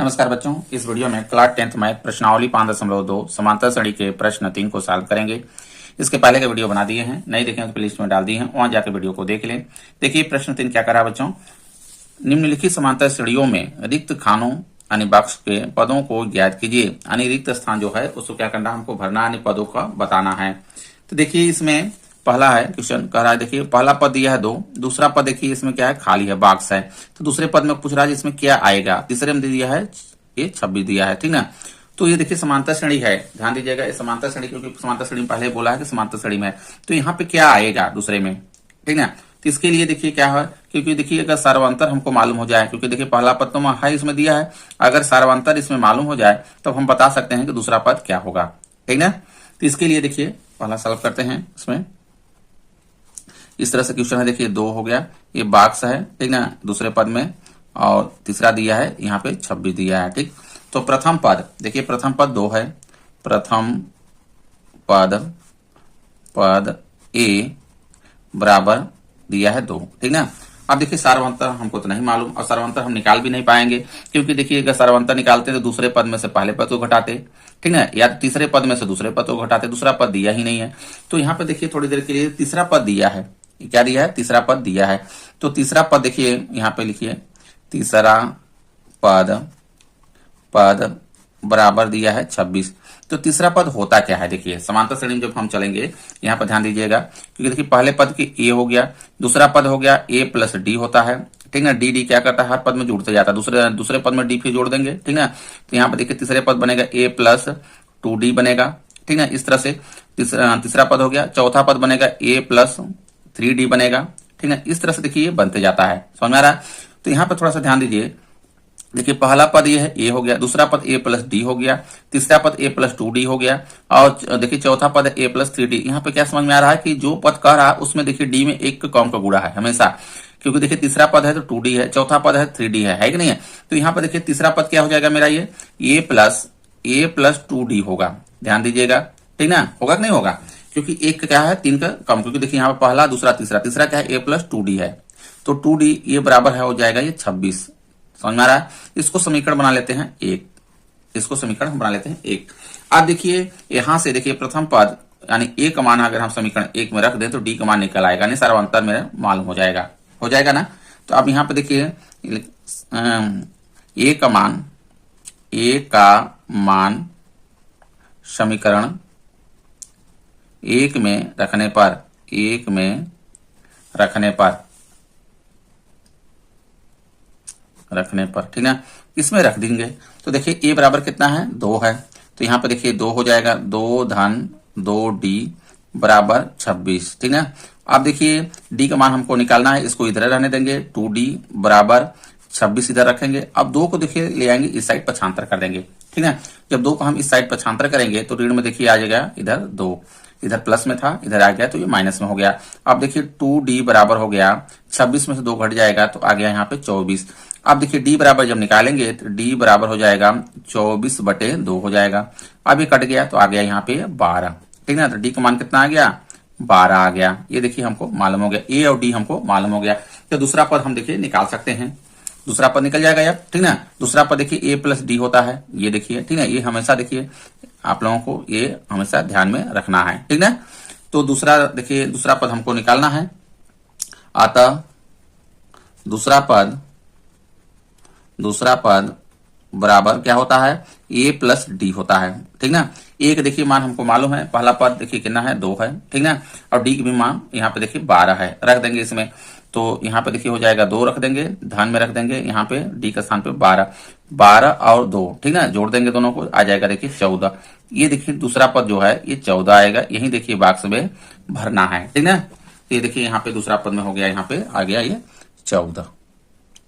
नमस्कार बच्चों, इस वीडियो में क्लास 10th मैथ प्रश्नावली 5.2 समांतर श्रेणी के प्रश्न 3 को सॉल्व करेंगे। इसके पहले के वीडियो बना दिए हैं, नहीं देखें तो प्लेलिस्ट में डाल दिए हैं, वहां जाकर वीडियो को देख लें। देखिए प्रश्न 3 क्या करा बच्चों, निम्नलिखित समांतर श्रेणियों में रिक्त खानों यानी बॉक्स के पदों को ज्ञात कीजिए। यानी रिक्त स्थान जो है उसको क्या करना, हमको भरना यानी पदों का बताना है। तो देखिए इसमें पहला है क्वेश्चन कह रहा है, देखिए पहला पद दिया है 2, दूसरा पद देखिए इसमें क्या है, खाली है, बॉक्स है। तो दूसरे पद में पूछ रहा है इसमें क्या आएगा, तीसरे में दिया है ये 26 दिया है, ठीक ना। तो ये देखिए समांतर श्रेणी है, ध्यान दीजिएगा, ये समांतर श्रेणी, क्योंकि समांतर श्रेणी पहले बोला है कि समांतर श्रेणी में है, तो यहाँ पे क्या आएगा दूसरे में, ठीक ना। तो इसके लिए देखिए क्या है, क्योंकि देखिए अगर सार्वंतर हमको मालूम हो जाए, क्योंकि देखिए पहला पद तो है इसमें दिया है, अगर सार्वंतर इसमें मालूम हो जाए तो हम बता सकते हैं कि दूसरा पद क्या होगा, ठीक ना। तो इसके लिए देखिए पहला सॉल्व करते हैं। इसमें इस तरह से क्वेश्चन है, देखिए 2 हो गया, ये बॉक्स है, ठीक ना, दूसरे पद में, और तीसरा दिया है यहाँ पे 26 दिया है, ठीक। तो प्रथम पद देखिए, प्रथम पद 2 है, प्रथम पद ए बराबर दिया है 2, ठीक ना। अब देखिए सार्वंतर हमको तो नहीं मालूम, और सार्वंतर हम निकाल भी नहीं पाएंगे, क्योंकि देखिए अगर सार्वंतर निकालते तो दूसरे पद में से पहले पद को घटाते, ठीक ना, या तीसरे पद में से दूसरे पद को घटाते, दूसरा पद दिया ही नहीं है। तो यहाँ पे देखिए थोड़ी देर के लिए तीसरा पद दिया है, क्या दिया है, तीसरा पद दिया है। तो तीसरा पद देखिए यहाँ पे लिखिए, तीसरा पद बराबर दिया है 26। तो तीसरा पद होता क्या है, देखिए समांतर श्रेणी में जब हम चलेंगे, यहाँ पर ध्यान दीजिएगा, क्योंकि देखिए पहले पद की ए हो गया, दूसरा पद हो गया ए प्लस डी होता है, ठीक ना। डी क्या करता है, हर पद में जुड़ते जाता है, दूसरे पद में डी फिर जोड़ देंगे, ठीक ना। तो यहाँ पर देखिए तीसरे पद बनेगा ए प्लस 2d बनेगा, ठीक ना। इस तरह से तीसरा पद हो गया, चौथा पद बनेगा ए प्लस 3d बनेगा, ठीक ना। इस तरह से देखिए ये बनते जाता है, समझ में आ रहा है। तो यहाँ पर थोड़ा सा ध्यान दीजिए, देखिए पहला पद ये है ए हो गया, दूसरा पद ए प्लस डी हो गया, तीसरा पद ए प्लस 2d हो गया, और देखिए चौथा पद ए प्लस 3d। यहाँ पे क्या समझ में आ रहा है कि जो पद कह रहा है उसमें देखिए डी में एक कम का गुणा है हमेशा, क्योंकि देखिए तीसरा पद है तो 2d है, चौथा पद है 3d है कि नहीं है। तो यहाँ पे देखिए तीसरा पद क्या हो जाएगा मेरा, ये ए प्लस 2d होगा, ध्यान दीजिएगा, ठीक ना। होगा कि नहीं होगा, क्योंकि एक क्या है 3 का कम, क्योंकि देखिए यहाँ पे पहला दूसरा तीसरा क्या है, ए प्लस 2d है, तो 2d ये बराबर है हो जाएगा ये 26, समझ में आ रहा है। इसको समीकरण बना लेते हैं 1, इसको समीकरण बना लेते हैं 1। अब देखिए यहां से देखिए प्रथम पद यानी ए का मान अगर हम समीकरण 1 में रख दें तो डी का मान निकल आएगा, नहीं सार्वंतर में मालूम हो जाएगा ना। तो अब यहाँ पे देखिए ए का मान समीकरण 1 में रखने पर ठीक ना, इसमें रख देंगे। तो देखिए ए बराबर कितना है, 2 है, तो यहाँ पे देखिए 2 हो जाएगा, 2 धन 2d बराबर 26, ठीक ना। अब देखिए d का मान हमको निकालना है, इसको इधर रहने देंगे, 2d बराबर 26 इधर रखेंगे। अब 2 को देखिए ले आएंगे इस साइड पक्षांतर कर देंगे, ठीक ना। जब 2 को हम इस साइड पक्षांतर करेंगे तो ऋण में देखिए आ जाएगा इधर 2, इधर प्लस में था, इधर आ गया तो ये माइनस में हो गया। अब देखिए 2d बराबर हो गया 26 में से 2 घट जाएगा तो आ गया यहाँ पे 24। अब देखिए d बराबर जब निकालेंगे तो d बराबर हो जाएगा 24/2 हो जाएगा। अब ये कट गया तो आ गया यहाँ पे 12, ठीक ना। तो d का मान कितना आ गया, 12 आ गया। ये देखिए हमको मालूम हो गया, a और d हमको मालूम हो गया। तो दूसरा पद हम देखिए निकाल सकते हैं, दूसरा पद निकल जाएगा यार, ठीक ना। दूसरा पद देखिए a प्लस डी होता है, ये देखिए, ठीक ना। ये हमेशा देखिए आप लोगों को ये हमेशा ध्यान में रखना है, ठीक ना। तो दूसरा देखिए दूसरा पद हमको निकालना है, अतः दूसरा पद बराबर क्या होता है, a प्लस डी होता है, ठीक ना। ए का देखिए मान हमको मालूम है, पहला पद देखिए कितना है, 2 है, ठीक ना, और डी की भी मान यहाँ पे देखिए 12 है, रख देंगे इसमें। तो यहाँ पे देखिए हो जाएगा 2 रख देंगे, ध्यान में रख देंगे, यहाँ पे डी का स्थान पे 12 और 2, ठीक ना, जोड़ देंगे दोनों को, आ जाएगा देखिए 14। ये देखिए दूसरा पद जो है ये 14 आएगा, यही देखिए बॉक्स में भरना है, ठीक ना। ये देखिए यहाँ पे दूसरा पद में हो गया, यहाँ पे आ गया ये 14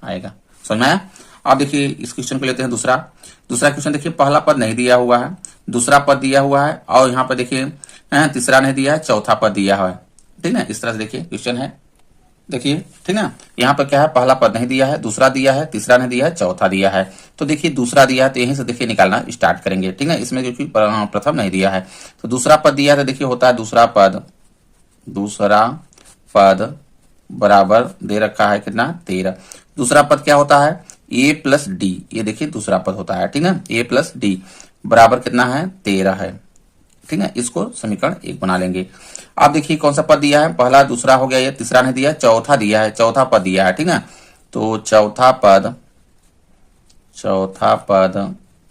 आएगा, समझ में आया। अब देखिए इस क्वेश्चन को लेते हैं दूसरा क्वेश्चन। देखिए पहला पद नहीं दिया हुआ है, दूसरा पद दिया हुआ है, और यहाँ पे देखिए तीसरा नहीं दिया है, चौथा पद दिया हुआ है, ठीक ना। इस तरह से देखिए क्वेश्चन है, देखिए, ठीक ना। यहाँ पर क्या है, पहला पद नहीं दिया है, दूसरा दिया है, तीसरा नहीं दिया है, चौथा दिया है। तो देखिए दूसरा दिया है तो यहीं से देखिए निकालना स्टार्ट करेंगे, ठीक है। इसमें क्योंकि प्रथम नहीं दिया है, तो दूसरा पद दिया है तो देखिए होता है दूसरा पद बराबर दे रखा है कितना, 13। दूसरा पद क्या होता है, ए प्लस डी, ये देखिए दूसरा पद होता है, ठीक है। ए प्लस डी बराबर कितना है 13 है, ठीक है। इसको समीकरण 1 बना लेंगे। अब देखिए कौन सा पद दिया है, पहला दूसरा हो गया, ये तीसरा नहीं दिया, चौथा दिया है, चौथा पद दिया है, ठीक है। तो चौथा पद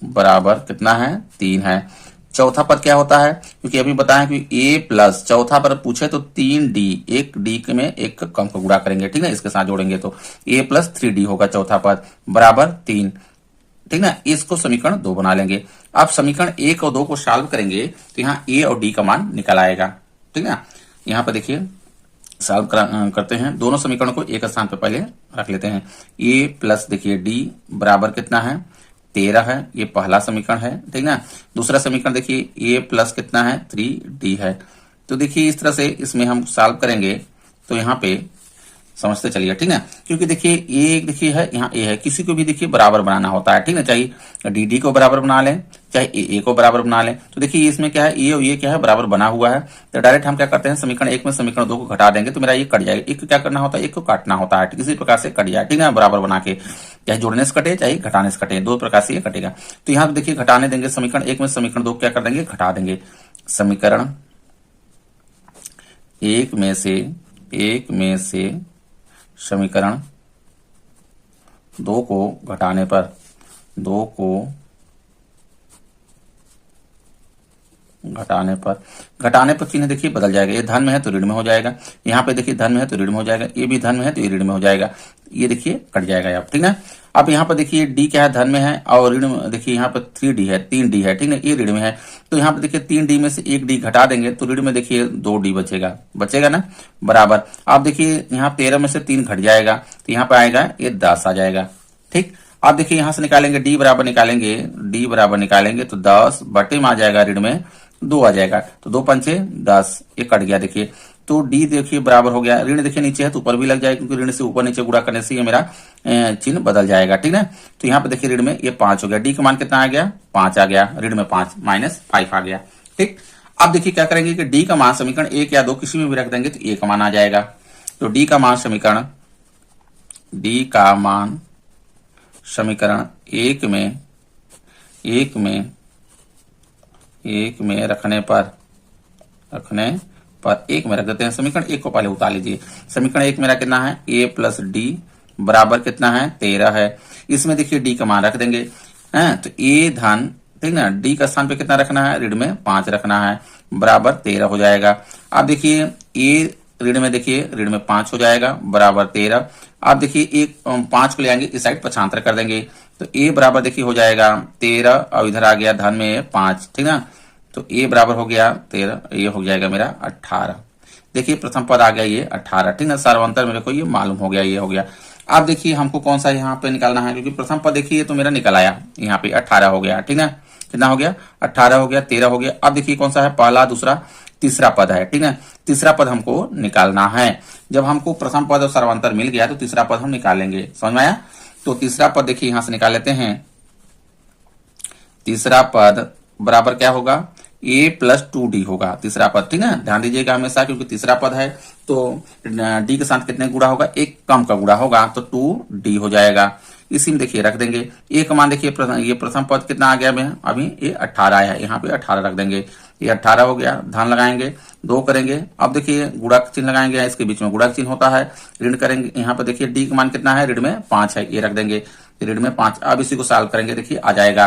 बराबर कितना है 3 है। चौथा पद क्या होता है, क्योंकि अभी बताया कि ए प्लस चौथा पद पूछे तो 3d, एक डी में एक कम को गुणा करेंगे, ठीक है, इसके साथ जोड़ेंगे तो a प्लस 3d होगा चौथा पद बराबर 3, ठीक ना। इसको समीकरण 2 बना लेंगे। अब समीकरण 1 और 2 को सॉल्व करेंगे तो यहाँ a और d का मान निकल आएगा, ठीक ना। यहाँ पर देखिए सॉल्व करते हैं, दोनों समीकरणों को एक स्थान पर पहले रख लेते हैं। a प्लस देखिए d बराबर कितना है 13 है, ये पहला समीकरण है, ठीक ना। दूसरा समीकरण देखिए a प्लस कितना है 3d है। तो देखिए इस तरह से इसमें हम सॉल्व करेंगे तो यहाँ पे समझते चलिए, ठीक है। क्योंकि देखिए ए देखिए है, यहाँ ए है, किसी को भी देखिए बराबर बनाना होता है, ठीक है। चाहे डी को बराबर बना लें, चाहे ए को बराबर बना लें। तो देखिए इसमें क्या है, ए और ये क्या है बराबर बना हुआ है, तो डायरेक्ट हम क्या करते हैं समीकरण 1 में समीकरण 2 को घटा देंगे तो मेरा ये कट जाएगा। एक को क्या करना होता है, एक को काटना होता है, किसी प्रकार से कट जाए, ठीक है, बराबर बना के, चाहे जोड़ने से कटे चाहे घटाने से कटे, दो प्रकार से ये कटेगा। तो यहाँ देखिए घटाने देंगे, समीकरण 1 में समीकरण 2 क्या कर देंगे घटा देंगे। समीकरण 1 में से समीकरण 2 को घटाने पर चिन्ह देखिए बदल जाएगा। ये धन में है तो ऋण में हो जाएगा, यहाँ पे देखिए धन में है तो ऋण में हो जाएगा, ये भी धन में है तो ये ऋण में हो जाएगा, ये देखिए कट जाएगा अब, ठीक है। अब यहाँ पर देखिए डी क्या है धन में है और ऋण में, देखिए यहाँ पर 3d है, 3d है, ठीक है, ये ऋण में है। तो यहाँ पर देखिए 3d में से 1d घटा देंगे तो ऋण में देखिए 2d बचेगा ना बराबर। अब देखिए यहाँ 13 में से 3 घट जाएगा तो यहाँ पे आएगा ये 10 आ जाएगा, ठीक। अब देखिए यहां से निकालेंगे d बराबर निकालेंगे तो 10 बटे में आ जाएगा, ऋण में 2 आ जाएगा, तो 2 पंचे 10, ये कट गया देखिए। तो d देखिए बराबर हो गया, ऋण देखिए नीचे है तो ऊपर भी लग जाएगा, क्योंकि ऋण से ऊपर नीचे गुणा करने से ये मेरा चिन्ह बदल जाएगा, ठीक है। तो यहाँ पे देखिए ऋण में ये 5 हो गया, d का मान कितना आ गया 5 आ गया, ऋण में 5 -5 आ गया, ठीक। अब देखिए क्या करेंगे कि d का मान समीकरण 1 या 2 किसी में भी रख देंगे तो a का मान आ जाएगा। तो d का मान समीकरण 1 में रखने पर 1 में रख देते हैं। समीकरण 1 को पहले उतार लीजिए। समीकरण 1 मेरा कितना है a प्लस डी बराबर कितना है 13 है। इसमें देखिए d का मान रख देंगे, हैं तो a धन, ठीक ना, d का स्थान पे कितना रखना है, ऋण में 5 रखना है, बराबर 13 हो जाएगा। अब देखिए a ऋण में देखिए ऋण में 5 हो जाएगा बराबर 13। अब देखिए एक 5 को ले आएंगे इस साइड पक्षांतर कर देंगे तो a बराबर देखिए हो जाएगा 13 और इधर आ गया धन में 5, ठीक ना। तो a बराबर हो गया 13, ये हो जाएगा मेरा 18। देखिए प्रथम पद आ गया ये 18, ठीक ना, सर्वांतर मेरे को ये मालूम हो गया, ये हो गया। अब देखिए हमको कौन सा यहाँ पे निकालना है, क्योंकि प्रथम पद देखिए तो मेरा निकल आया, यहाँ पे 18 हो गया, ठीक ना। कितना हो गया 18 हो गया, 13 हो गया। अब देखिए कौन सा है, पहला दूसरा तीसरा पद है, ठीक है। तीसरा पद हमको निकालना है। जब हमको प्रथम पद और सर्वांतर मिल गया तो तीसरा पद हम निकालेंगे, समझ में आया। तो तीसरा पद देखिए यहां से निकाल लेते हैं। तीसरा पद बराबर क्या होगा, a प्लस 2d होगा तीसरा पद, ठीक है। ध्यान दीजिएगा हमेशा, क्योंकि तीसरा पद है तो d के साथ कितने गुणा होगा, एक कम का गुणा होगा तो 2d हो जाएगा। इसी में देखिए रख देंगे a का मान, देखिए ये प्रथम पद कितना आ गया में, अभी ये 18 है, यहाँ पे 18 रख देंगे, ये 18 हो गया। धन लगाएंगे 2 करेंगे, अब देखिए गुणा चिन्ह लगाएंगे, इसके बीच में गुणा चिन्ह होता है, ऋण करेंगे। यहाँ पे देखिए d का मान कितना है, ऋण में 5 है, ये रख देंगे ऋण में 5। अब इसी को सॉल्व करेंगे, देखिए आ जाएगा।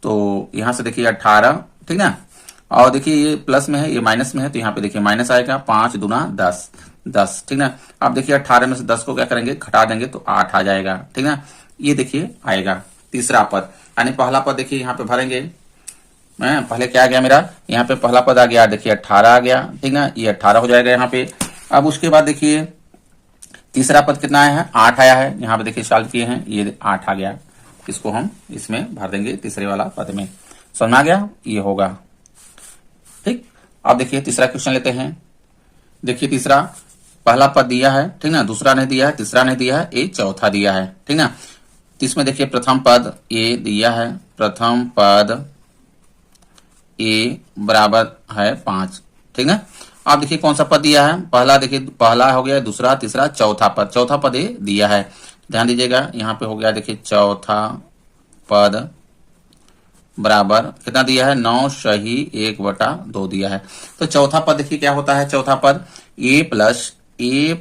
तो यहाँ से देखिए 18, ठीक ना, और देखिए ये प्लस में है ये माइनस में है, तो यहाँ पे देखिए माइनस आएगा, 5 दूना 10, ठीक ना। अब देखिए 18 में से 10 को क्या करेंगे घटा देंगे तो 8 आ जाएगा, ठीक ना। ये देखिए आएगा तीसरा पद, यानी पहला पद देखिए यहाँ पे भरेंगे। पहले क्या आ गया मेरा, यहाँ पे पहला पद आ गया, देखिए 18 आ गया, ठीक ना, ये 18 हो जाएगा यहाँ पे। अब उसके बाद देखिए तीसरा पद कितना आया है, 8 आया है, यहाँ पे देखिए सॉल्व किए हैं, ये 8 आ गया, इसको हम इसमें भर देंगे तीसरे वाला पद में। समझ में आ गया, ये होगा, ठीक। अब देखिए तीसरा क्वेश्चन लेते हैं। देखिए तीसरा, पहला पद दिया है, ठीक ना, दूसरा नहीं दिया है, तीसरा नहीं दिया है, ये चौथा दिया है, ठीक ना। तो इसमें देखिए प्रथम पद ए दिया है, प्रथम पद ए बराबर है 5, ठीक ना। अब देखिए कौन सा पद दिया है, पहला देखिए पहला हो गया, दूसरा तीसरा चौथा पद ए दिया है। ध्यान दीजिएगा यहाँ पे हो गया देखिए चौथा पद बराबर कितना दिया है 9 सही 1/2 दिया है। तो चौथा पद देखिए क्या होता है, चौथा पद a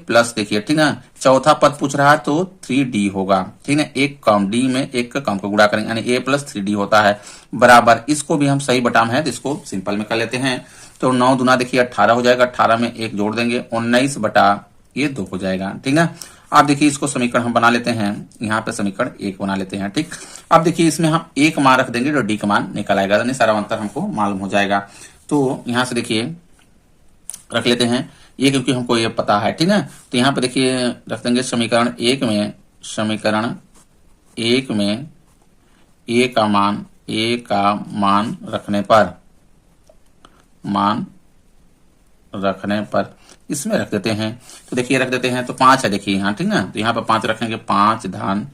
प्लस देखिए ठीक ना, चौथा पद पूछ रहा है तो 3d होगा ठीक है, एक कम d में एक का कम को गुणा करेंगे यानी a+3d होता है बराबर, इसको भी हम सही बटाम है तो इसको सिंपल में कर लेते हैं। तो 9 दूना देखिए 18 हो जाएगा, 18 में 1 जोड़ देंगे 19/2 हो जाएगा ठीक ना। आप देखिए इसको समीकरण हम बना लेते हैं, यहाँ पे समीकरण 1 बना लेते हैं ठीक। अब देखिए इसमें हम 1 मान रख देंगे तो डी का मान निकल आएगा, यानी सारा अंतर हमको मालूम हो जाएगा। तो यहाँ से देखिए रख लेते हैं ये, क्योंकि हमको ये पता है ठीक है। तो यहाँ पे देखिए रख देंगे समीकरण 1 में ए का मान रखने पर इसमें रख देते हैं। तो देखिए रख देते हैं तो 5 है देखिए यहाँ ठीक ना, तो यहाँ पर 5 रखेंगे 5 धन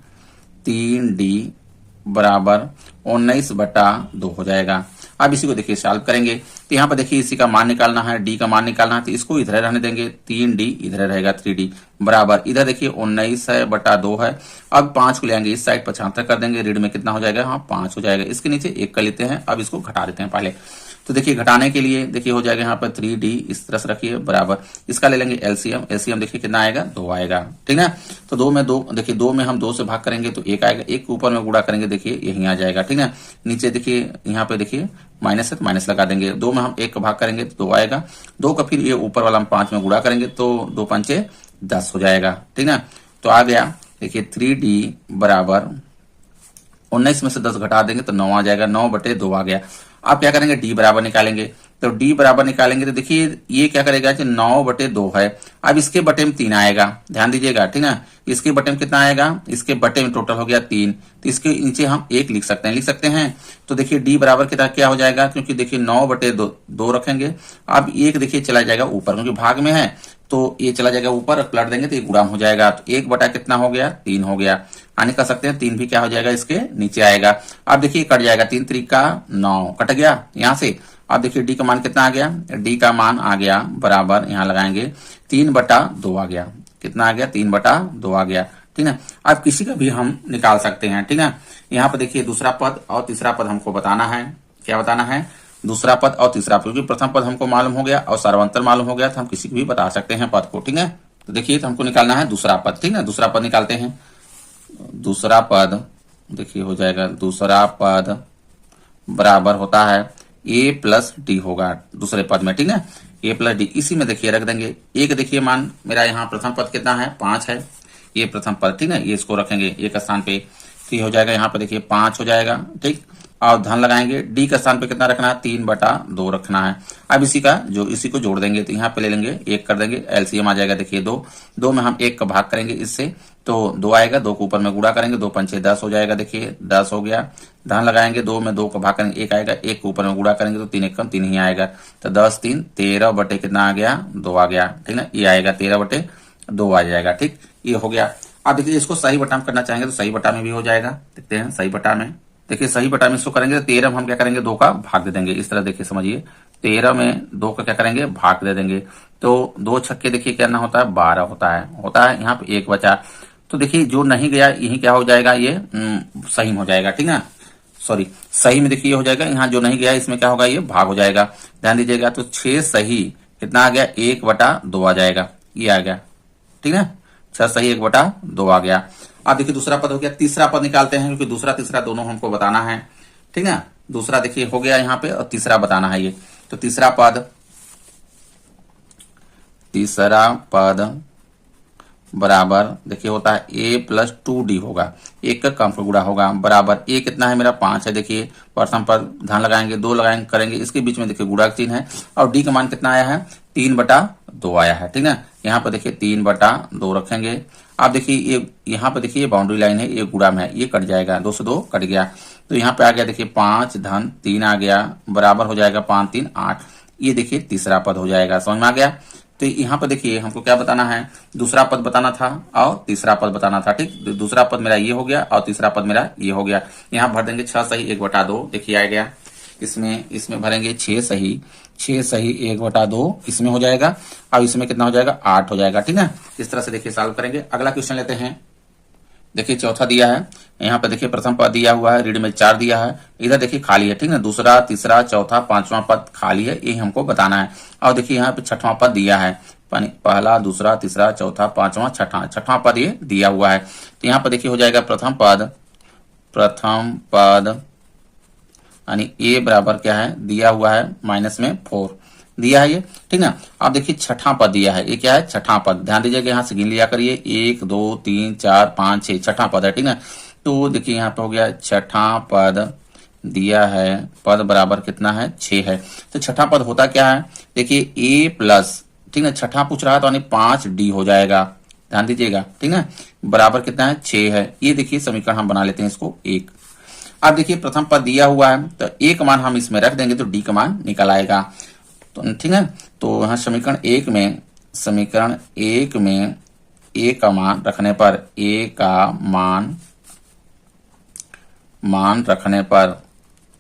3d बराबर 19/2 हो जाएगा। अब इसी को देखिए सॉल्व करेंगे तो यहाँ पर देखिए इसी का मान निकालना है, डी का मान निकालना है, तो इसको इधर रहने देंगे 3d इधर रहेगा 3d बराबर इधर देखिए 19/2 है। अब 5 को ले आएंगे इस साइड 75 कर देंगे, रीड में कितना हो जाएगा, हाँ 5 हो जाएगा। इसके नीचे 1 कर लेते हैं, अब इसको घटा देते हैं पहले। तो देखिए घटाने के लिए देखिए हो जाएगा यहाँ पर 3d इस तरह से रखिए बराबर, इसका ले लेंगे एलसीएम देखिए कितना आएगा 2 आएगा ठीक है। तो 2 में 2 देखिए 2 में हम 2 से भाग करेंगे तो 1 आएगा, 1 ऊपर में गुणा करेंगे देखिए यही आ जाएगा ठीक है। नीचे देखिए यहाँ पे देखिए माइनस है तो माइनस लगा देंगे, 2 में हम 1 का भाग करेंगे तो 2 आएगा, 2 का फिर ये ऊपर वाला हम 5 में गुणा करेंगे तो 2 पंचे 10 हो जाएगा ठीक है। तो आ गया देखिए 3d बराबर 19 में से 10 घटा देंगे तो 9 आ जाएगा, 9/2 आ गया। आप क्या करेंगे डी बराबर निकालेंगे, तो डी बराबर निकालेंगे तो देखिए ये क्या करेगा कि 9/2 है। अब इसके बटे में 3 आएगा, ध्यान दीजिएगा ठीक ना, इसके बटे में कितना आएगा, इसके बटे में टोटल हो गया 3, तो इसके नीचे हम 1 लिख सकते हैं। तो देखिए डी बराबर कितना क्या हो जाएगा, क्योंकि देखिए 9/2 रखेंगे, अब 1 देखिए चला जाएगा ऊपर क्योंकि भाग में है, तो ये चला जाएगा ऊपर, पलट देंगे तो ये गुणा हो जाएगा, तो 1 बटा कितना हो गया 3 हो गया। आने कर सकते हैं 3 भी क्या हो जाएगा इसके नीचे आएगा। अब देखिए कट जाएगा, 3 3 9 कट गया यहाँ से। अब देखिए डी का मान कितना आ गया, डी का मान आ गया बराबर यहाँ लगाएंगे 3/2 आ गया, कितना आ गया 3/2 आ गया ठीक है। अब किसी का भी हम निकाल सकते हैं ठीक है। यहाँ पर देखिए दूसरा पद और तीसरा पद हमको बताना है, क्या बताना है, दूसरा पद और तीसरा पद, क्योंकि प्रथम पद हमको मालूम हो गया और सर्वांतर मालूम हो गया तो हम किसी को भी बता सकते हैं पद को ठीक है। तो देखिए तो हमको निकालना है दूसरा पद ठीक है, दूसरा पद निकालते हैं। दूसरा पद देखिए हो जाएगा, दूसरा पद बराबर होता है a+d होगा दूसरे पद में ठीक है, a+d इसी में देखिए रख देंगे। एक देखिए मान मेरा यहाँ प्रथम पद कितना है 5 है, ये प्रथम पद ठीक है, ये इसको रखेंगे एक स्थान पे, तो ये हो जाएगा यहाँ पे देखिए 5 हो जाएगा ठीक। और धन लगाएंगे, डी का स्थान पे कितना रखना है 3/2 रखना है। अब इसी को जोड़ देंगे, तो यहाँ पे ले लेंगे 1 कर देंगे, एलसीएम आ जाएगा देखिए 2 में हम 1 का भाग करेंगे इससे तो 2 आएगा, 2 को ऊपर में गुणा करेंगे, 2 पंचे 10 हो जाएगा देखिए 10 हो गया। धन लगाएंगे, 2 में 2 का भाग करेंगे 1 आएगा, 1 को ऊपर में गुणा करेंगे तो 3 1 3 ही आएगा, तो 10 3 13 बटे कितना आ गया 2 आ गया ठीक है, ये आएगा 13/2 आ जाएगा ठीक, ये हो गया। अब देखिए इसको सही बटा में करना चाहेंगे तो सही बटा में भी हो जाएगा, देखते हैं सही बटा में। देखिए सही बटा में इसको करेंगे तो 13 में हम क्या करेंगे 2 का भाग दे देंगे, इस तरह देखिए समझिए 13 में 2 का क्या करेंगे भाग दे देंगे, तो 2 छक्के देखिए क्या ना होता है 12 होता है यहाँ पे 1 बचा, तो देखिए जो नहीं गया यही क्या हो जाएगा ये सही में हो जाएगा ठीक है, सॉरी सही में देखिए ये हो जाएगा, यहाँ जो नहीं गया इसमें क्या होगा ये भाग हो जाएगा, ध्यान दीजिएगा। तो 6 सही कितना आ गया 1/2 आ जाएगा, ये आ गया ठीक है, 6 सही 1/2 आ गया। अब देखिए दूसरा पद हो गया, तीसरा पद निकालते हैं क्योंकि दूसरा तीसरा दोनों हमको बताना है ठीक है। दूसरा देखिए हो गया यहाँ पे और तीसरा बताना है ये, तो तीसरा पद बराबर देखिए होता है a+2d होगा, 1 का कम का गुणा होगा बराबर, a कितना है मेरा 5 है देखिए, प्रथम पद धन लगाएंगे 2 लगाएंगे करेंगे, इसके बीच में देखिए गुणा का चिन्ह है और d का मान कितना आया है 3/2 आया है ठीक है। यहाँ पर देखिए 3/2 रखेंगे। आप देखिए ये यहाँ पे देखिए ये बाउंड्री लाइन है, ये गुणा में है, ये कट जाएगा, 2 से 2 कट गया, तो यहाँ पे आ गया देखिए 5 धन 3 आ गया बराबर हो जाएगा 5 3 8, ये देखिए तीसरा पद हो जाएगा, समझ में आ गया। तो यहाँ पर देखिए हमको क्या बताना है, दूसरा पद बताना था और तीसरा पद बताना था ठीक, दूसरा पद मेरा ये हो गया और तीसरा पद मेरा ये हो गया। यहाँ भर देंगे 6 सही 1/2 देखिए आ गया, इसमें भरेंगे 6 सही 1/2 इसमें हो जाएगा, अब इसमें कितना हो जाएगा 8 हो जाएगा ठीक है। इस तरह से देखिए सॉल्व करेंगे। अगला क्वेश्चन लेते हैं, देखिए चौथा दिया है, यहाँ पे देखिए प्रथम पद दिया हुआ है, रीड में 4 दिया है, इधर देखिए खाली है, ठीक है, दूसरा तीसरा चौथा पांचवा पद खाली है, ये हमको बताना है। और देखिए यहाँ पे छठवां पद दिया है, पहला दूसरा तीसरा चौथा पांचवा छठवां पद ये दिया हुआ है। तो यहाँ पर देखिए हो जाएगा प्रथम पद यानी ए बराबर क्या है दिया हुआ है माइनस में 4 दिया है ये, ठीक ना। अब देखिए छठा पद दिया है, ये क्या है छठा पद, ध्यान दीजिएगा यहाँ से गिन लिया करिए 1 2 3 4 5 6 छठा पद है, ठीक ना। तो देखिए यहाँ पे हो गया छठा पद दिया है, पद बराबर कितना है 6 है। तो छठा पद होता क्या है, देखिए ए प्लस, ठीक है, छठा पूछ रहा है तो यानी 5d हो जाएगा, ध्यान दीजिएगा, ठीक है, बराबर कितना है 6 है। ये देखिए समीकरण हम बना लेते हैं इसको 1। अब देखिए प्रथम पद दिया हुआ है तो एक मान हम इसमें रख देंगे तो डी का मान निकल आएगा, तो ठीक है। तो यहाँ समीकरण एक में ए का मान रखने पर, ए का मान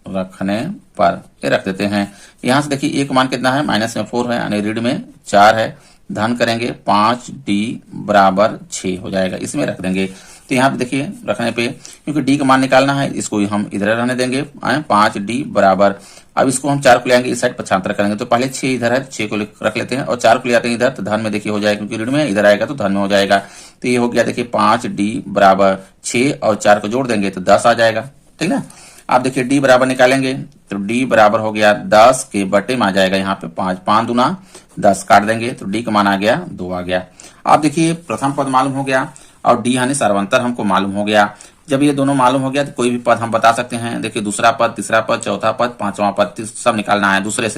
रखने पर ये रख देते हैं। यहां से देखिए एक मान कितना है माइनस में 4 है, यानी रीड में 4 है, धन करेंगे 5d बराबर 6 हो जाएगा, इसमें रख देंगे। तो यहाँ पे देखिए रखने पे, क्योंकि डी का मान निकालना है, इसको हम इधर रहने देंगे 5d बराबर। अब इसको हम 4 को ले आएंगे इस साइड पक्षांतर करेंगे, तो पहले 6 इधर है, 6 को रख लेते हैं और 4 को ले आते हैं इधर, तो धन में देखिए हो जाएगा, क्योंकि ऋण में इधर आएगा तो धन में हो जाएगा। तो ये हो गया देखिए 5d बराबर 6 और 4 को जोड़ देंगे तो 10 आ जाएगा, ठीक है। आप देखिए डी बराबर निकालेंगे तो डी बराबर हो गया 10 के बटे में आ जाएगा यहाँ पे 5 दूना 10 काट देंगे तो डी का मान आ गया 2 आ गया। आप देखिए प्रथम पद मालूम हो गया और डी यानी सर्वांतर हमको मालूम हो गया। जब ये दोनों मालूम हो गया तो कोई भी पद हम बता सकते हैं। देखिए दूसरा पद, तीसरा पद, चौथा पद, पांचवा पद सब निकालना है, दूसरा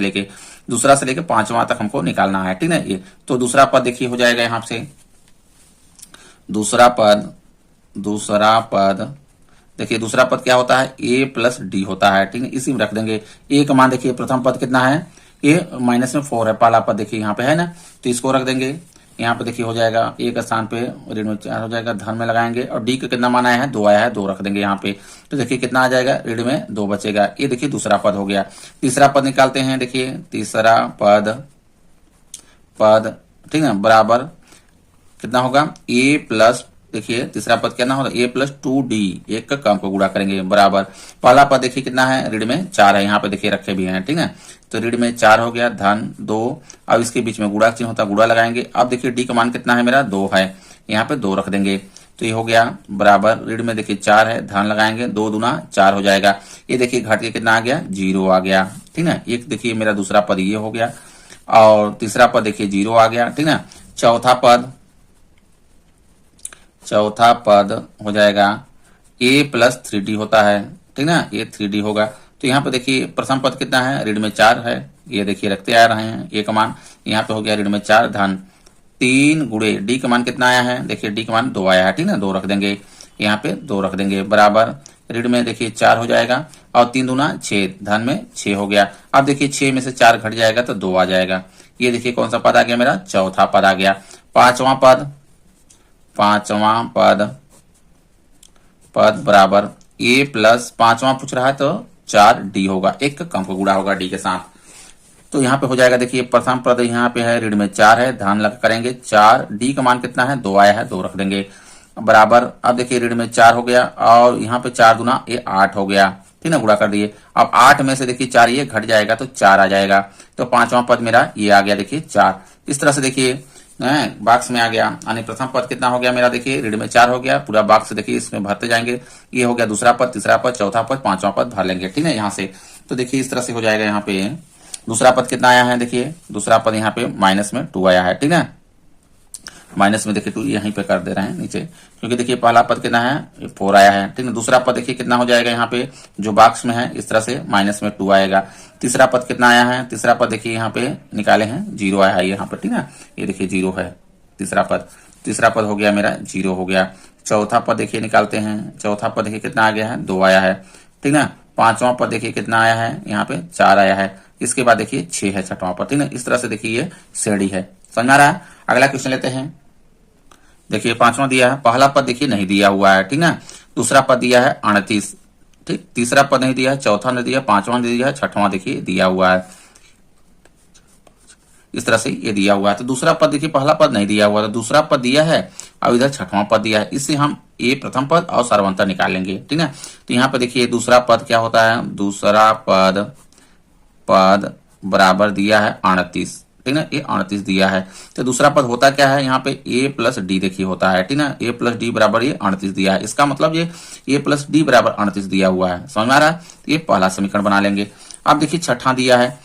से लेके पांचवा तक हमको निकालना है, ठीक है। ये तो दूसरा पद देखिए हो जाएगा यहाँ से दूसरा पद देखिए दूसरा पद क्या होता है a प्लस डी होता है, ठीक है, इसी में रख देंगे। a का मान देखिए प्रथम पद कितना है, a माइनस में 4 है, पहला पद देखिए यहाँ पे है ना, तो इसको रख देंगे। यहाँ पे देखिए हो जाएगा a का स्थान पे ऋण में 4 हो जाएगा, धन में लगाएंगे और d का कितना मान आया है 2 आया है, 2 रख देंगे यहाँ पे। तो देखिए कितना आ जाएगा, ऋण में 2 बचेगा। ये देखिए दूसरा पद हो गया। तीसरा पद निकालते हैं, देखिए तीसरा पद ठीक है बराबर कितना होगा a प्लस, देखिए तीसरा पद कितना होगा a प्लस 2d, एक का काम को गुणा करेंगे बराबर। पहला पद देखिए कितना है, ऋण में 4 है, यहाँ पे देखिए रखे भी हैं, ठीक है। तो ऋण में 4 हो गया, धन 2, अब इसके बीच में गुणा चिन्ह होता, गुणा लगाएंगे। अब देखिए डी का मान कितना है मेरा 2 है, यहाँ पे 2 रख देंगे तो ये हो गया बराबर, ऋण में देखिए 4 है, धन लगाएंगे 2 दूना 4 हो जाएगा। ये देखिए घट के कितना आ गया 0 आ गया, ठीक है। एक देखिए मेरा दूसरा पद ये हो गया और तीसरा पद देखिए 0 आ गया, ठीक है। चौथा पद हो जाएगा a प्लस 3d होता है, ठीक ना, ये 3d होगा। तो यहाँ पे देखिए प्रथम पद कितना है, ऋण में 4 है, ये देखिए रखते आ रहे हैं, a का मान यहाँ पे हो गया ऋण में 4 धन 3 गुणे d का मान कितना आया है, देखिए d का मान 2 आया है, ठीक ना, 2 रख देंगे, यहाँ पे 2 रख देंगे बराबर, ऋण में देखिए 4 हो जाएगा और 3 दूना 6, धन में 6 हो गया। अब देखिए 6 में से 4 घट जाएगा तो 2 आ जाएगा। ये देखिए कौन सा पद आ गया मेरा, चौथा पद आ गया। पांचवा पद बराबर a प्लस, पांचवा पूछ रहा है तो 4d होगा, एक का कम को गुणा होगा d के साथ। तो यहाँ पे हो जाएगा देखिए प्रथम पद यहाँ पे है, ऋण में 4 है, ध्यान लगा करेंगे 4, d का मान कितना है 2 आया है, 2 रख देंगे बराबर। अब देखिए ऋण में 4 हो गया और यहाँ पे 4 दूना ये 8 हो गया, ठीक है, गुणा कर दिए। अब 8 में से देखिए 4 ये घट जाएगा तो 4 आ जाएगा। तो पांचवा पद मेरा ये आ गया देखिए 4। इस तरह से देखिए बॉक्स में आ गया, यानी प्रथम पद कितना हो गया मेरा, देखिए ऋण में 4 हो गया, पूरा बॉक्स देखिए इसमें भरते जाएंगे। ये हो गया दूसरा पद, तीसरा पद, चौथा पद, पांचवा पद भर लेंगे, ठीक है यहाँ से। तो देखिए इस तरह से हो जाएगा। यहाँ पे दूसरा पद कितना आया है, देखिए दूसरा पद यहाँ पे माइनस में 2 आया है, ठीक है, माइनस में देखिए 2 यहीं पे कर दे रहे हैं नीचे, क्योंकि देखिए पहला पद कितना है 4 आया है, ठीक है। दूसरा पद देखिए कितना हो जाएगा, यहाँ पे जो बॉक्स में है इस तरह से माइनस में 2 आएगा। तीसरा पद कितना आया है, तीसरा पद देखिए यहाँ पे निकाले हैं 0 आया है यहाँ पर, ठीक है, ये देखिए 0 है तीसरा पद हो गया मेरा 0 हो गया। चौथा पद देखिए निकालते हैं, चौथा पद देखिए कितना आ गया है 2 आया है, ठीक है। पांचवा पद देखिए कितना आया है, यहाँ पे 4 आया है, इसके बाद देखिए 6 है छठवां पद, ठीक है। इस तरह से देखिए ये श्रेणी है, समझ आ रहा है। अगला क्वेश्चन लेते हैं। देखिए पांचवा दिया है, पहला पद देखिए नहीं दिया हुआ है, ठीक है। दूसरा पद दिया है 38, ठीक, तीसरा पद नहीं दिया है, चौथा नहीं दिया, पांचवा नहीं दिया है, छठवां देखिए दिया हुआ है। इस तरह से ये दिया हुआ है। तो दूसरा पद देखिए, पहला पद नहीं दिया हुआ, तो दूसरा पद दिया है और इधर छठवां पद दिया है, इससे हम ए प्रथम पद और सार्वंतर निकाल लेंगे, ठीक है। तो यहाँ पे देखिए दूसरा पद क्या होता है, दूसरा पद बराबर दिया है 38, ठीक है, ये 38 दिया है। तो दूसरा पद होता क्या है, यहाँ पे a प्लस डी देखिए होता है, ठीक है, a प्लस डी बराबर ये 38 दिया है। इसका मतलब ये a प्लस डी बराबर 38 दिया हुआ है, समझ में आ रहा है। तो ये पहला समीकरण बना लेंगे। अब देखिए छठा दिया है,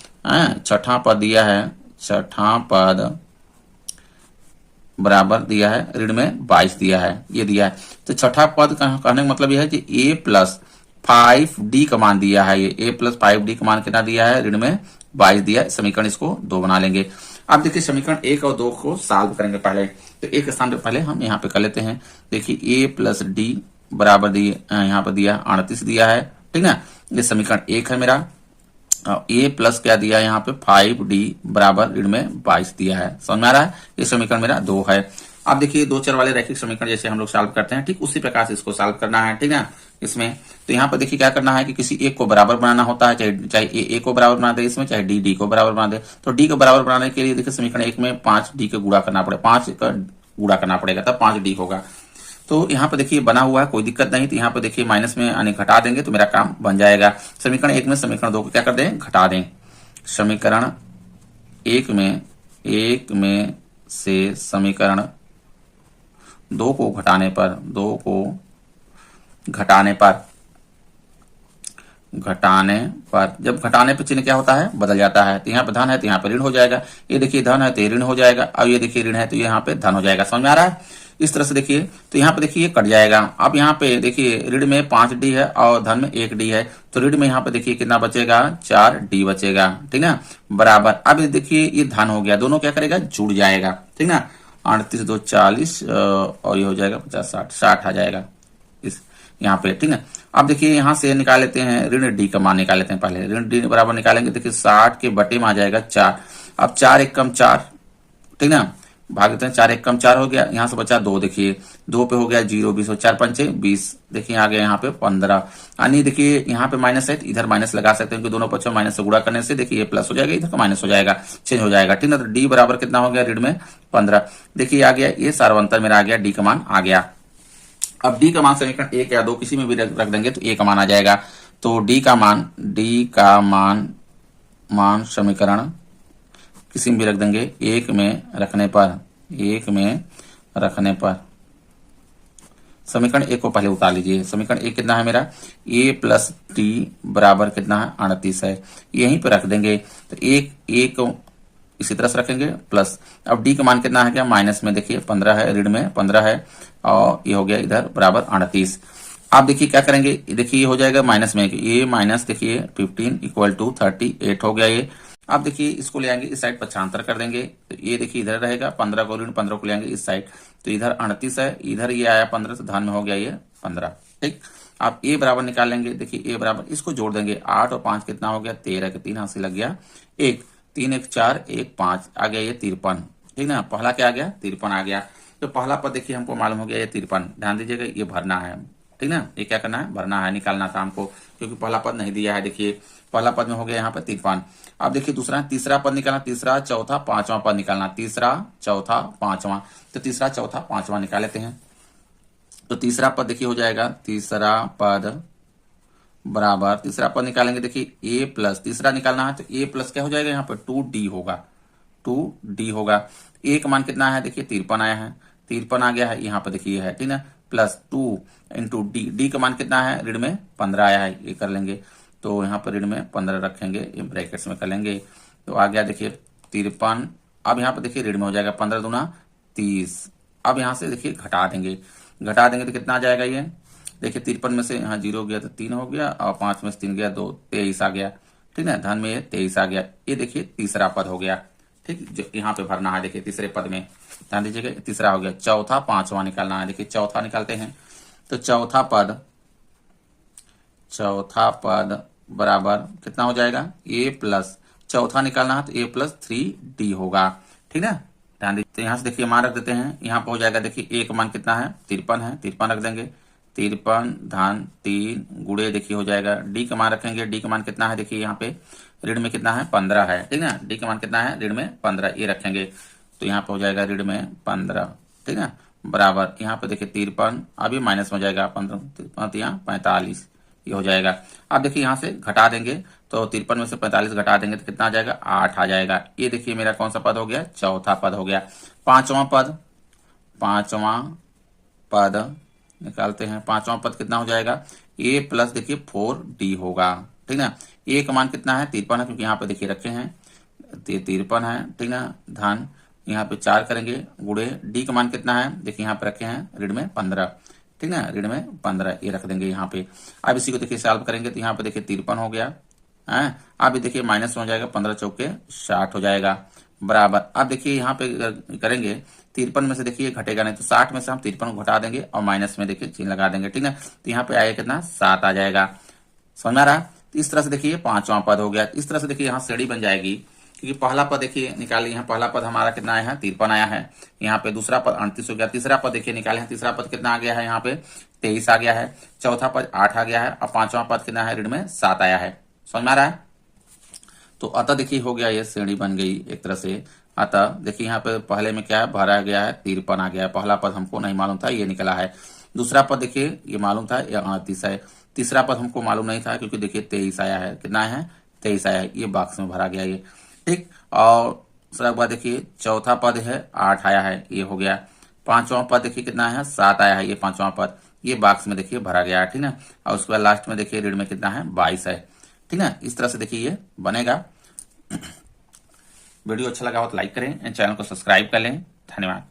छठा पद दिया है, छठा पद बराबर दिया है ऋण में 22 दिया है, ये दिया है। तो छठा पद कहने का मतलब यह है कि a प्लस 5d का मान दिया है, ये a प्लस 5d का मान कितना दिया है, ऋण में 22 दिया है। समीकरण इसको 2 बना लेंगे। अब देखिए समीकरण 1 और 2 को सॉल्व करेंगे पहले। तो एक स्थान पे पहले हम यहाँ पे कर लेते हैं। देखिए a प्लस डी बराबर दिए, यहाँ पर दिया 38 दिया है, ठीक है। ये समीकरण 1 है मेरा। ए प्लस क्या दिया है यहाँ पे 5d बराबर ऋण में 22 दिया है, समझ में आ रहा है। ये समीकरण मेरा 2 है। अब देखिए दो चर वाले रैखिक समीकरण जैसे हम लोग सॉल्व करते हैं, ठीक उसी प्रकार से इसको सॉल्व करना है, ठीक है। इसमें तो यहाँ पर देखिए क्या करना है कि किसी एक को बराबर बनाना होता है, चाहे ए को बराबर बना दे इसमें, चाहे डी को बराबर बना दे। तो डी को बराबर बनाने के लिए देखिए समीकरण 1 में 5d का गुणा करना पड़ेगा, 5 का गुणा करना पड़ेगा, तब 5d होगा। तो यहाँ पे देखिए बना हुआ है, कोई दिक्कत नहीं। तो यहाँ पे देखिए माइनस में यानी घटा देंगे तो मेरा काम बन जाएगा। समीकरण 1 में समीकरण 2 को क्या कर दें, घटा दें। समीकरण 1 में से समीकरण 2 को घटाने पर जब घटाने पर चिन्ह क्या होता है, बदल जाता है। तो यहाँ पे धन है तो यहाँ पे ऋण हो जाएगा, ये देखिए धन है तो ये ऋण हो जाएगा, और ये देखिए ऋण है तो यहाँ पे धन हो जाएगा, समझ में आ रहा है। इस तरह से देखिए तो यहाँ पे देखिए ये कट जाएगा। अब यहाँ पे देखिए ऋण में 5d है और धन में 1d है, तो ऋण में यहाँ पे देखिए कितना बचेगा, 4d बचेगा, ठीक ना, बराबर। अब देखिए ये धन हो गया, दोनों क्या करेगा, जुड़ जाएगा, ठीक ना। 38 2 40 और ये हो जाएगा 50 60 आ जाएगा इस यहाँ पे, ठीक है। अब देखिए यहाँ से निकाल लेते हैं, ऋण डी का मान निकाल लेते हैं पहले। ऋण डी बराबर निकालेंगे, देखिए 60 के बटे में आ जाएगा 4। अब 4 एक कम 4, ठीक ना, भाग देते हैं, 4 एक कम 4 हो गया, यहाँ से बचा 2, देखिए 2 पे हो गया 0, 20 4 5 20, देखिए आ गया यहाँ पे 15। यानी देखिए यहाँ पे माइनस है, इधर माइनस लगा सकते हैं, क्योंकि दोनों पक्षों माइनस से गुणा करने से देखिए ये प्लस हो जाएगा, इधर का माइनस हो जाएगा, चेंज हो जाएगा, ठीक ना। तो डी बराबर कितना हो गया, ऋण में 15। देखिए आ गया, ये सार्वंतर मेरा आ गया, डी का मान आ गया। अब डी का मान समीकरण 1 या 2 किसी में भी रख देंगे तो ए का मान आ जाएगा। तो डी का मान समीकरण किसी में भी रख देंगे, 1 में रखने पर समीकरण 1 को पहले उतार लीजिए। समीकरण 1 कितना है मेरा, a प्लस डी बराबर कितना है, 38 है, यहीं पे रख देंगे। तो एक इसी तरह से रखेंगे प्लस। अब डी का मान कितना है, क्या माइनस में देखिए 15 है, ऋण में 15 है, और ये हो गया इधर बराबर 38। आप देखिए क्या करेंगे, देखिए ये हो जाएगा माइनस में, ये माइनस देखिए 15 इक्वल टू 38 हो गया ये। आप देखिए इसको ले आएंगे इस साइड, पक्षांतर कर देंगे, तो ये देखिए इधर रहेगा 15 को ऋण 15 को ले आएंगे इस साइड, तो इधर 38 है, इधर ये आया 15, तो धन में हो गया ये 15, ठीक। आप ए बराबर निकाल लेंगे, देखिए ए बराबर, इसको जोड़ देंगे, 8 और 5 कितना हो गया, 13 के 3 हाथ से लग गया 1, 3 1 4 1 5 आ गया ये 53, ठीक ना। पहला क्या आ गया, 53 आ गया। तो पहला पद देखिए हमको मालूम हो गया ये 53, ध्यान दीजिएगा ये भरना है, ठीक ना, ये क्या करना है, भरना है, निकालना था हमको, क्योंकि पहला पद नहीं दिया है। देखिए पहला पद में हो गया यहाँ पे 53। अब देखिए तीसरा पद निकालना, तीसरा चौथा पांचवा पद निकालना, तीसरा चौथा पांचवा, तो तीसरा चौथा पांचवा निकाल लेते हैं। तो तीसरा पद देखिए हो जाएगा, तीसरा पद बराबर, तीसरा पद निकालेंगे, देखिए ए प्लस, तीसरा निकालना है तो ए प्लस क्या हो जाएगा, यहाँ पे 2d होगा, 2d होगा। ए का मान कितना है, देखिए 53 आया है, 53 आ गया है, यहाँ पे देखिए है, ठीक ना, प्लस 2 इंटू डी, डी का मान कितना है, ऋण में 15 आया है, ये कर लेंगे, तो यहाँ पर ऋण में 15 रखेंगे, ये ब्रैकेट्स में कर लेंगे, तो आ गया देखिए 53। अब यहाँ पे देखिए ऋण में हो जाएगा 15 दूना 30। अब यहाँ से देखिए घटा देंगे तो कितना आ जाएगा, ये देखिए 53 में से यहाँ 0 गया तो 3 हो गया, और 5 में से 3 गया 2, 23 आ गया, ठीक है, धन में 23 आ गया। ये देखिए तीसरा पद हो गया, ठीक, जो यहाँ पे भरना है, देखिए तीसरे पद में ध्यान दीजिएगा, तीसरा हो गया। चौथा पांचवा निकालना है, देखिए चौथा निकालते हैं, तो चौथा पद बराबर कितना हो जाएगा, ए प्लस, चौथा निकालना है तो ए प्लस 3d होगा, ठीक है, ध्यान दीजिए। तो यहाँ से देखिए मान रख देते हैं, यहाँ पे हो जाएगा, देखिए ए का मान कितना है, 53 है, 53 रख देंगे, 53 धन 3 गुड़े देखिए हो जाएगा, डी का मान रखेंगे, डी का मान कितना है, देखिए यहाँ पे ऋण में कितना है 15 है, ठीक ना। डी का मान कितना है ऋण में 15, ये रखेंगे तो यहाँ पे हो जाएगा ऋण में 15, ठीक ना, बराबर यहाँ पे देखिए 53, अभी माइनस में जाएगा 15 यहाँ 45, ये हो जाएगा। अब देखिए यहाँ से घटा देंगे तो 53 में से 45 घटा देंगे तो कितना आ जाएगा 8 आ जाएगा। ये देखिए मेरा कौन सा पद हो गया, चौथा पद हो गया। पांचवा पद निकालते हैं। पांचवा पद कितना हो जाएगा, ए प्लस देखिए 4d होगा, ठीक ना। ए का मान कितना है 53 है, क्योंकि यहाँ पे देखिए रखे हैं 53 है, ठीक ना, धन यहाँ पे 4 करेंगे गुड़े डी का मान कितना है देखिए यहाँ पे रखे हैं ऋण में 15, ठीक ना, ऋण में 15 ये रख देंगे यहाँ पे। अब इसी को देखिए सॉल्व करेंगे तो यहाँ पे देखिए 53 हो गया है, अब देखिए माइनस हो जाएगा 15 चौके 60 हो जाएगा, बराबर। अब देखिए यहाँ पे करेंगे 53 में से देखिए घटेगा नहीं तो 60 में से हम 53 को घटा देंगे और माइनस में देखिए चिन्ह लगा देंगे, ठीक ना। तो यहाँ पे आएगा कितना 7 आ जाएगा, समझ में आ रहा। तो इस तरह से देखिए पांचवा पद हो गया। इस तरह से देखिए यहाँ श्रेणी बन जाएगी, क्योंकि पहला पद देखिए निकालिए, यहाँ पहला पद हमारा कितना आया है 53 आया है, यहाँ पे दूसरा पद 38 हो गया, तीसरा पद देखिए निकाले हैं, तीसरा पद कितना आ गया है यहाँ पे 23 आ गया है, चौथा पद 8 आ गया है और पांचवा पद कितना है ऋण में 7 आया है, समझ में आ रहा है। तो अतः देखिए हो गया, ये श्रेणी बन गई एक तरह से। अतः देखिए यहाँ पे पहले में क्या है भरा गया है 53 आ गया है, पहला पद हमको नहीं मालूम था ये निकला है, दूसरा पद देखिए ये मालूम था ये 38 है, तीसरा पद हमको मालूम नहीं था क्योंकि देखिए 23 आया है, कितना है 23 आया है, ये बॉक्स में भरा गया ये, ठीक। और दूसरा बाद देखिए चौथा पद है 8 आया है, ये हो गया। पांचवा पद देखिए कितना है 7 आया है, ये पांचवा पद ये बॉक्स में देखिए भरा गया है, ठीक ना। और उसके बाद लास्ट में देखिए ऋण में कितना है 22 है, ठीक ना। इस तरह से देखिए ये बनेगा। वीडियो अच्छा लगा हो तो लाइक करें, चैनल को सब्सक्राइब कर लें, धन्यवाद।